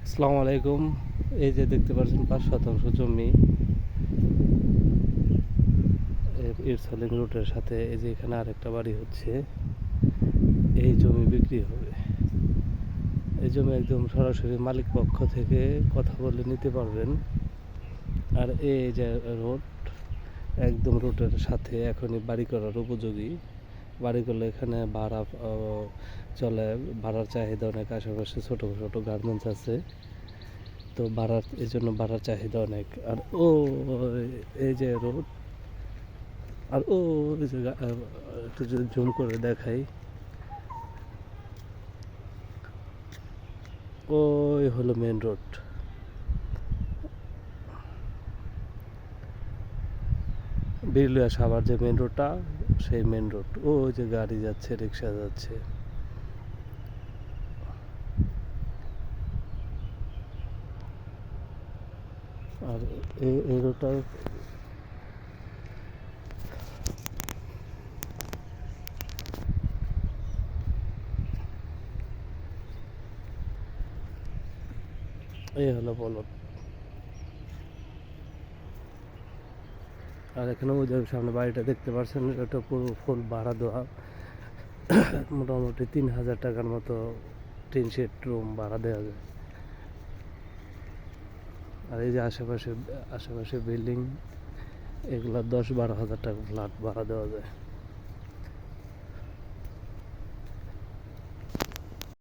আসসালামু আলাইকুম। এই যে দেখতে পাচ্ছেন 5 শতাংশ জমি ইরসলিং রোডের সাথে। এই যে এখানে আরেকটা বাড়ি হচ্ছে, এই জমি বিক্রি হবে। এই জমি একদম সরাসরি মালিক পক্ষ থেকে কথা বলে নিতে পারবেন। আর এই যে রোড, একদম রোডের সাথে এখনই বাড়ি করার উপযোগী। বাড়ি করলে এখানে ভাড়া চলে, ভাড়ার চাহিদা অনেক। আশেপাশে ছোটো ছোটো গার্মেন্টস আছে, তো ভাড়ার এই জন্য ভাড়ার চাহিদা অনেক। আর এই যে রোড, আর এই যে একটু যদি জুম করে দেখাই, ওই হলো মেন রোড। বিরুলিয়া সাভার যে মেন রোডটা, সেই মেন রোড। ওই যে গাড়ি যাচ্ছে, রিক্সা যাচ্ছে। আর এই রোডটা এই হলো পলট। আর এখানে ওই যে সামনে বাড়িটা দেখতে পাচ্ছেন, এটা পুরো ফুল ভাড়া দেওয়া। মোটামুটি 3,000 টাকার মতো টিন শেড রুম ভাড়া দেওয়া যায়। আর এই যে আশেপাশে আশেপাশে বিল্ডিং, এগুলো 10-12 হাজার টাকা ফ্ল্যাট ভাড়া দেওয়া যায়।